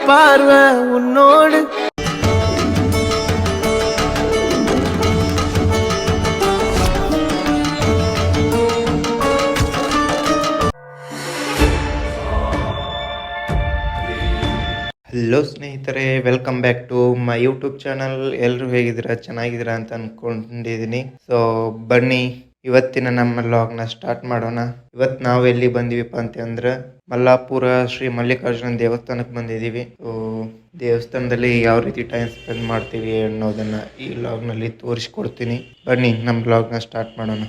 பார்வை உன்னோடு. ಹಲೋ ಸ್ನೇಹಿತರೆ, welcome back to my YouTube channel. ಎಲ್ಲರೂ ಹೇಗಿದ್ದೀರಾ? ಚೆನ್ನಾಗಿದ್ದೀರಾ ಅಂತ ಅಂದ್ಕೊಂಡಿದ್ದೀನಿ. ಸೊ ಬನ್ನಿ ಇವತ್ತಿನ ನಮ್ಮ ವ್ಲಾಗ್ನ ಸ್ಟಾರ್ಟ್ ಮಾಡೋಣ. ಇವತ್ತು ನಾವು ಎಲ್ಲಿ ಬಂದಿವಿಪ್ಪ ಅಂತಂದ್ರೆ ಮಲ್ಲಾಪುರ ಶ್ರೀ ಮಲ್ಲಿಕಾರ್ಜುನ ದೇವಸ್ಥಾನಕ್ಕೆ ಬಂದಿದ್ದೀವಿ. ಸೊ ದೇವಸ್ಥಾನದಲ್ಲಿ ಯಾವ ರೀತಿ ಟೈಮ್ ಸ್ಪೆಂಡ್ ಮಾಡ್ತೀವಿ ಅನ್ನೋದನ್ನ ಈ ವ್ಲಾಗ್ನಲ್ಲಿ ತೋರಿಸ್ಕೊಡ್ತೀನಿ. ಬನ್ನಿ ನಮ್ಮ ವ್ಲಾಗ್ನ ಸ್ಟಾರ್ಟ್ ಮಾಡೋಣ.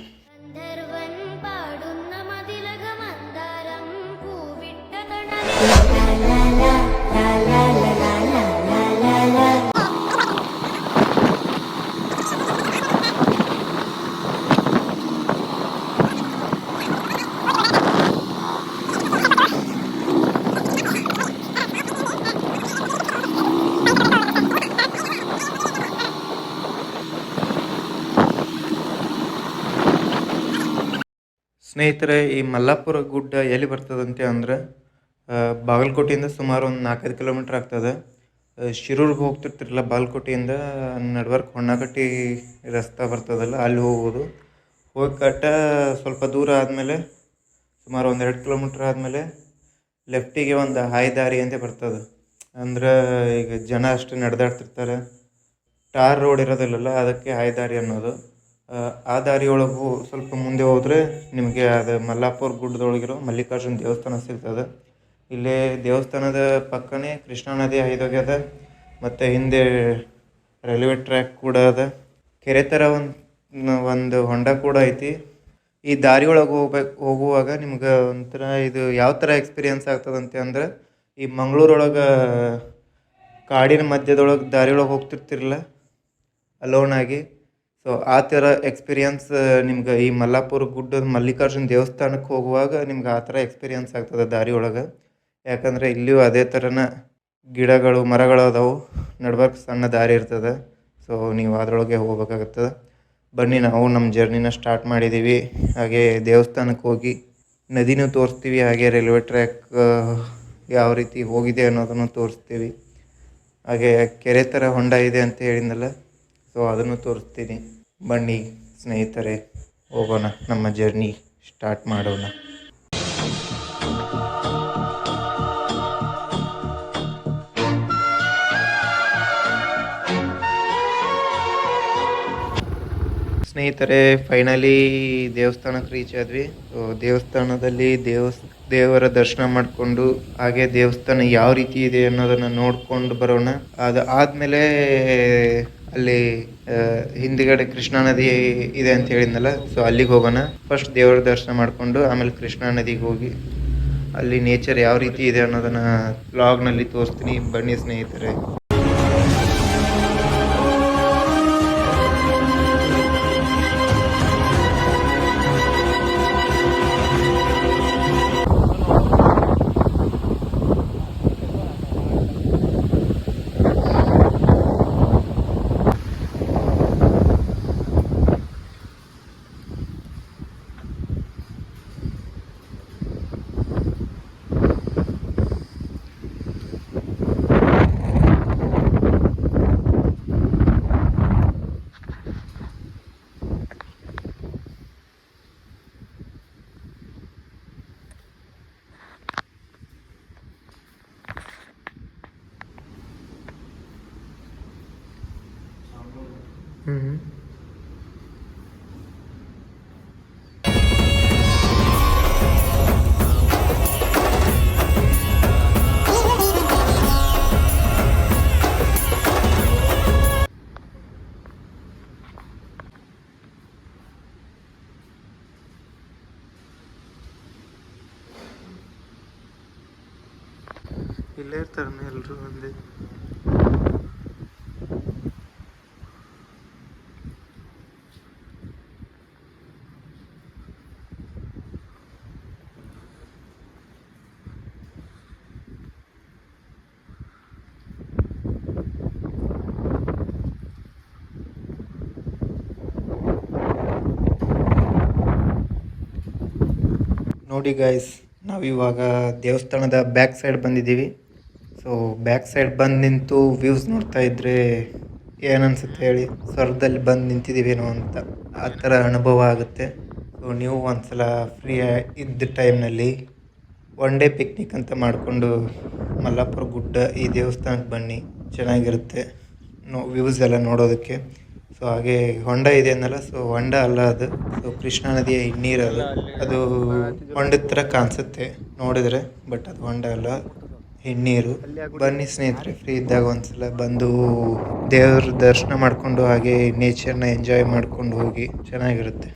ಸ್ನೇಹಿತರೆ, ಈ ಮಲ್ಲಾಪುರ ಗುಡ್ಡ ಎಲ್ಲಿ ಬರ್ತದಂತೆ ಅಂದ್ರೆ ಬಾಗಲಕೋಟೆಯಿಂದ ಸುಮಾರು ಒಂದು 4-5 ಕಿಲೋಮೀಟ್ರ್ ಆಗ್ತದೆ. ಶಿರೂರ್ಗೆ ಹೋಗ್ತಿರ್ತಿರಲ್ಲ, ಬಾಗಲಕೋಟೆಯಿಂದ ನಡ್ವರ್ಕ್ ಹೊನ್ನಕಟ್ಟಿ ರಸ್ತೆ ಬರ್ತದಲ್ಲ, ಅಲ್ಲಿ ಹೋಗೋದು. ಹೋಗಿ ಸ್ವಲ್ಪ ದೂರ ಆದಮೇಲೆ ಸುಮಾರು 1-2 ಕಿಲೋಮೀಟ್ರ್ ಆದಮೇಲೆ ಲೆಫ್ಟಿಗೆ ಒಂದು ಹಾಯ್ದಾರಿ ಅಂತ ಬರ್ತದೆ. ಅಂದ್ರೆ ಈಗ ಜನ ಅಷ್ಟು ನಡೆದಾಡ್ತಿರ್ತಾರೆ, ಟಾರ್ ರೋಡ್ ಇರೋದಿಲ್ಲಲ್ಲ, ಅದಕ್ಕೆ ಹಾಯ್ದಾರಿ ಅನ್ನೋದು. ಆ ದಾರಿಯೊಳಗೂ ಸ್ವಲ್ಪ ಮುಂದೆ ಹೋದರೆ ನಿಮಗೆ ಅದು ಮಲ್ಲಾಪುರ ಗುಡ್ಡದೊಳಗಿರೋ ಮಲ್ಲಿಕಾರ್ಜುನ ದೇವಸ್ಥಾನ ಸಿಗ್ತದೆ. ಇಲ್ಲೇ ದೇವಸ್ಥಾನದ ಪಕ್ಕನೇ ಕೃಷ್ಣಾ ನದಿ ಹರಿದೋಗ್ಯದ, ಮತ್ತು ಹಿಂದೆ ರೈಲ್ವೆ ಟ್ರ್ಯಾಕ್ ಕೂಡ ಅದ. ಕೆರೆ ಥರ ಒಂದು ಹೊಂಡ ಕೂಡ ಐತಿ. ಈ ದಾರಿಯೊಳಗೆ ಹೋಗುವಾಗ ನಿಮ್ಗೆ ಒಂಥರ ಇದು ಯಾವ ಥರ ಎಕ್ಸ್ಪೀರಿಯನ್ಸ್ ಆಗ್ತದಂತೆ ಅಂದ್ರೆ, ಈ ಮಂಗಳೂರೊಳಗೆ ಕಾಡಿನ ಮಧ್ಯದೊಳಗೆ ದಾರಿಯೊಳಗೆ ಹೋಗ್ತಿರ್ತಿರಲ್ಲ ಅಲೋನಾಗಿ, ಸೊ ಆ ಥರ ಎಕ್ಸ್ಪೀರಿಯನ್ಸ್ ನಿಮ್ಗೆ ಈ ಮಲ್ಲಾಪುರ ಗುಡ್ಡದ ಮಲ್ಲಿಕಾರ್ಜುನ ದೇವಸ್ಥಾನಕ್ಕೆ ಹೋಗುವಾಗ ನಿಮ್ಗೆ ಆ ಥರ ಎಕ್ಸ್ಪೀರಿಯನ್ಸ್ ಆಗ್ತದೆ ದಾರಿ ಒಳಗೆ. ಯಾಕಂದರೆ ಇಲ್ಲಿಯೂ ಅದೇ ಥರನ ಗಿಡಗಳು ಮರಗಳು ಅದಾವು, ನಡ್ಬರ್ಕ್ ಸಣ್ಣ ದಾರಿ ಇರ್ತದೆ. ಸೊ ನೀವು ಅದರೊಳಗೆ ಹೋಗ್ಬೇಕಾಗತ್ತದೆ. ಬನ್ನಿ ನಾವು ನಮ್ಮ ಜರ್ನಿನ ಸ್ಟಾರ್ಟ್ ಮಾಡಿದ್ದೀವಿ. ಹಾಗೆ ದೇವಸ್ಥಾನಕ್ಕೆ ಹೋಗಿ ನದಿನೂ ತೋರಿಸ್ತೀವಿ, ಹಾಗೆ ರೈಲ್ವೆ ಟ್ರ್ಯಾಕ್ ಯಾವ ರೀತಿ ಹೋಗಿದೆ ಅನ್ನೋದನ್ನು ತೋರಿಸ್ತೀವಿ. ಹಾಗೆ ಕೆರೆ ಥರ ಹೊಂಡ ಇದೆ ಅಂತ ಹೇಳಿದ್ನಲ್ಲ, ಸೊ ಅದನ್ನು ತೋರಿಸ್ತೀನಿ. ಬನ್ನಿ ಸ್ನೇಹಿತರೆ, ಹೋಗೋಣ, ನಮ್ಮ ಜರ್ನಿ ಸ್ಟಾರ್ಟ್ ಮಾಡೋಣ. ಸ್ನೇಹಿತರೆ, ಫೈನಲಿ ದೇವಸ್ಥಾನಕ್ಕೆ ರೀಚ್ ಆದ್ವಿ. ಸೊ ದೇವಸ್ಥಾನದಲ್ಲಿ ದೇವರ ದರ್ಶನ ಮಾಡಿಕೊಂಡು ಹಾಗೆ ದೇವಸ್ಥಾನ ಯಾವ ರೀತಿ ಇದೆ ಅನ್ನೋದನ್ನು ನೋಡ್ಕೊಂಡು ಬರೋಣ. ಆದಮೇಲೆ ಅಲ್ಲಿ ಹಿಂದ್ಗಡೆ ಕೃಷ್ಣಾ ನದಿ ಇದೆ ಅಂತ ಹೇಳಿದ್ನಲ್ಲ, ಸೊ ಅಲ್ಲಿಗೆ ಹೋಗೋಣ. ಫಸ್ಟ್ ದೇವರ ದರ್ಶನ ಮಾಡಿಕೊಂಡು ಆಮೇಲೆ ಕೃಷ್ಣಾ ನದಿಗೆ ಹೋಗಿ ಅಲ್ಲಿ ನೇಚರ್ ಯಾವ ರೀತಿ ಇದೆ ಅನ್ನೋದನ್ನು ವ್ಲಾಗ್ನಲ್ಲಿ ತೋರಿಸ್ತೀನಿ. ಬನ್ನಿ ಸ್ನೇಹಿತರೆ. ಇಲ್ಲೇ ಇರ್ತಾರೆ ಎಲ್ಲರೂ ಒಂದೇ. ನೋಡಿ ಗಾಯ್ಸ್, ನಾವಿವಾಗ ದೇವಸ್ಥಾನದ ಬ್ಯಾಕ್ ಸೈಡ್ ಬಂದಿದ್ದೀವಿ. ಸೊ ಬ್ಯಾಕ್ ಸೈಡ್ ಬಂದು ನಿಂತು ವ್ಯೂಸ್ ನೋಡ್ತಾ ಇದ್ದರೆ ಏನನ್ಸುತ್ತೆ ಹೇಳಿ, ಸ್ವರ್ಗದಲ್ಲಿ ಬಂದು ನಿಂತಿದ್ದೀವೇನೋ ಅಂತ ಆ ಥರ ಅನುಭವ ಆಗುತ್ತೆ. ಸೊ ನೀವು ಒಂದ್ಸಲ ಫ್ರೀ ಇದ್ದ ಟೈಮ್ನಲ್ಲಿ ಒನ್ ಡೇ ಪಿಕ್ನಿಕ್ ಅಂತ ಮಾಡಿಕೊಂಡು ಮಲ್ಲಾಪುರ ಗುಡ್ಡ ಈ ದೇವಸ್ಥಾನಕ್ಕೆ ಬನ್ನಿ, ಚೆನ್ನಾಗಿರುತ್ತೆ ವ್ಯೂಸ್ ಎಲ್ಲ ನೋಡೋದಕ್ಕೆ. ಸೊ ಹಾಗೆ ಹೊಂಡ ಇದೆ ಅನ್ನಲ್ಲ, ಸೊ ಹೊಂಡ ಅಲ್ಲ ಅದು, ಸೊ ಕೃಷ್ಣಾ ನದಿಯ ಹಿನ್ನೀರು ಅದು ಹೊಂಡದ ಥರ ಕಾಣಿಸುತ್ತೆ ನೋಡಿದ್ರೆ, ಬಟ್ ಅದು ಹೊಂಡ ಅಲ್ಲ, ಹಿನ್ನೀರು. ಬನ್ನಿ ಸ್ನೇಹಿತರೆ, ಫ್ರೀ ಇದ್ದಾಗ ಒಂದ್ಸಲ ಬಂದು ದೇವ್ರ ದರ್ಶನ ಮಾಡಿಕೊಂಡು ಹಾಗೆ ನೇಚರ್ನ ಎಂಜಾಯ್ ಮಾಡ್ಕೊಂಡು ಹೋಗಿ, ಚೆನ್ನಾಗಿರುತ್ತೆ.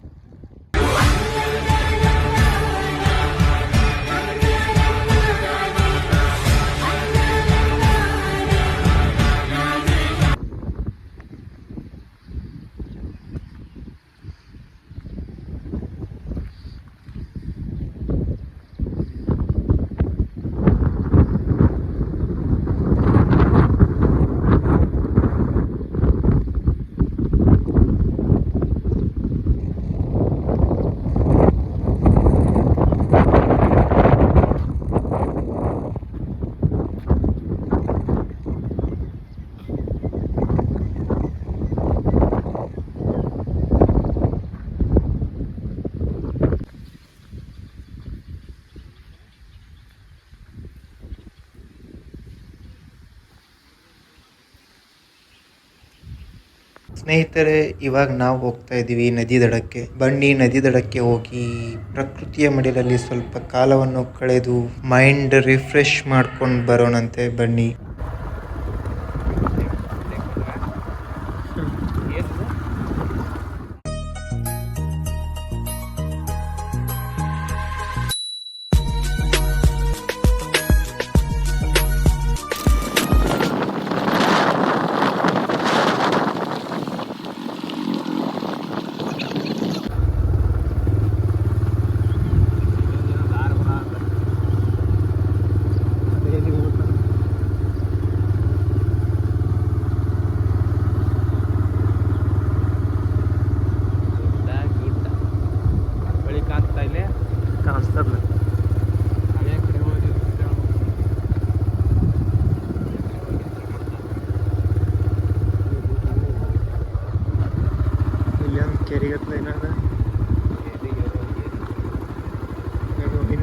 ಸ್ನೇಹಿತರೆ, ಇವಾಗ ನಾವು ಹೋಗ್ತಾ ಇದ್ದೀವಿ ನದಿ ದಡಕ್ಕೆ. ಬನ್ನಿ ನದಿ ದಡಕ್ಕೆ ಹೋಗಿ ಪ್ರಕೃತಿಯ ಮಡಿಲಲ್ಲಿ ಸ್ವಲ್ಪ ಕಾಲವನ್ನು ಕಳೆದು ಮೈಂಡ್ ರಿಫ್ರೆಶ್ ಮಾಡ್ಕೊಂಡು ಬರೋಣಂತೆ. ಬನ್ನಿ.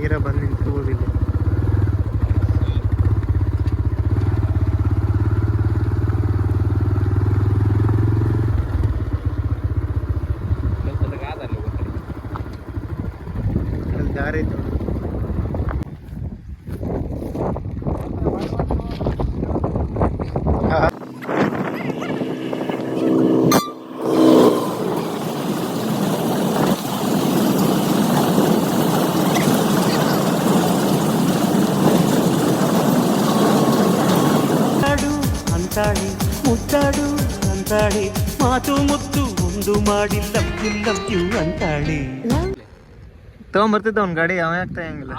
ನೀರ ಬಂದು ನಿಂತಿರ್ಬೋದಿಲ್ಲ. ಅಲ್ಲಿ ದಾರಿ ಇತ್ತು. ಅಂತಾಳೆ ಮುದ್ದಾಡು ಅಂತಾಳೆ, ಮಾತು ಮುತ್ತು ಒಂದು ಮಾಡಿ ಲವ್ ಯು ಅಂತಾಳೆ. ತಗೊಂಬರ್ತಿದ್ದ ಅವ್ನ ಗಾಡಿ, ಯಾವ ಯಾಕೆ ತಗೊಂಗಿಲ್ಲ.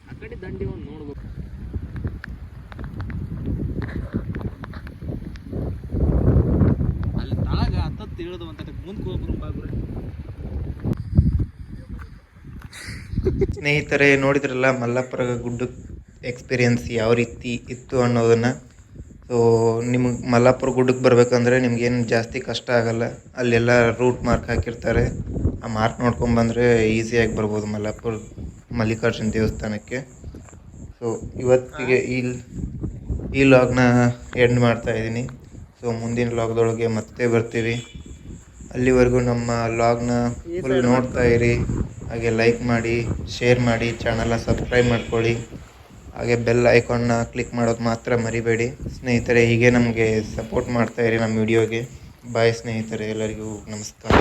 ಆ ಕಡೆ ದಂಡಿ ಒಂದು ನೋಡ್ಬೇಕು. ಅಲ್ಲಿ ತಳಗ ಹತ್ತತ್ತು ತಿಳಿದು ಅಂತ ಮುಂದೆ ಹೋಗ್ರು ಬಾಗ್ರೆ. ಸ್ನೇಹಿತರೆ, ನೋಡಿದ್ರಲ್ಲ ಮಲ್ಲಾಪುರ ಗುಡ್ಡಕ್ಕೆ ಎಕ್ಸ್ಪೀರಿಯನ್ಸ್ ಯಾವ ರೀತಿ ಇತ್ತು ಅನ್ನೋದನ್ನು. ಸೊ ನಿಮಗೆ ಮಲ್ಲಾಪುರ ಗುಡ್ಡಕ್ಕೆ ಬರಬೇಕಂದ್ರೆ ನಿಮ್ಗೇನು ಜಾಸ್ತಿ ಕಷ್ಟ ಆಗಲ್ಲ. ಅಲ್ಲೆಲ್ಲ ರೂಟ್ ಮಾರ್ಕ್ ಹಾಕಿರ್ತಾರೆ, ಆ ಮಾರ್ಕ್ ನೋಡ್ಕೊಂಬಂದರೆ ಈಸಿಯಾಗಿ ಬರ್ಬೋದು ಮಲ್ಲಿಕಾರ್ಜುನ ದೇವಸ್ಥಾನಕ್ಕೆ. ಸೊ ಇವತ್ತಿಗೆ ಈ ಲಾಗ್ನ ಎಂಡ್ ಮಾಡ್ತಾಯಿದ್ದೀನಿ. ಸೊ ಮುಂದಿನ ಲಾಗ್ದೊಳಗೆ ಮತ್ತೆ ಬರ್ತೀವಿ. ಅಲ್ಲಿವರೆಗೂ ನಮ್ಮ ಲಾಗ್ನ ಫುಲ್ ನೋಡ್ತಾ ಇರಿ. ಹಾಗೆ ಲೈಕ್ ಮಾಡಿ, ಶೇರ್ ಮಾಡಿ, ಚಾನಲ್ನ ಸಬ್ಸ್ಕ್ರೈಬ್ ಮಾಡ್ಕೊಳ್ಳಿ. ಹಾಗೆ ಬೆಲ್ ಐಕಾನ್ನ ಕ್ಲಿಕ್ ಮಾಡೋದು ಮಾತ್ರ ಮರಿಬೇಡಿ ಸ್ನೇಹಿತರೆ. ಹೀಗೆ ನಮಗೆ ಸಪೋರ್ಟ್ ಮಾಡ್ತಾಯಿರಿ ನಮ್ಮ ವಿಡಿಯೋಗೆ. ಬಾಯ್ ಸ್ನೇಹಿತರೆ, ಎಲ್ಲರಿಗೂ ನಮಸ್ಕಾರ.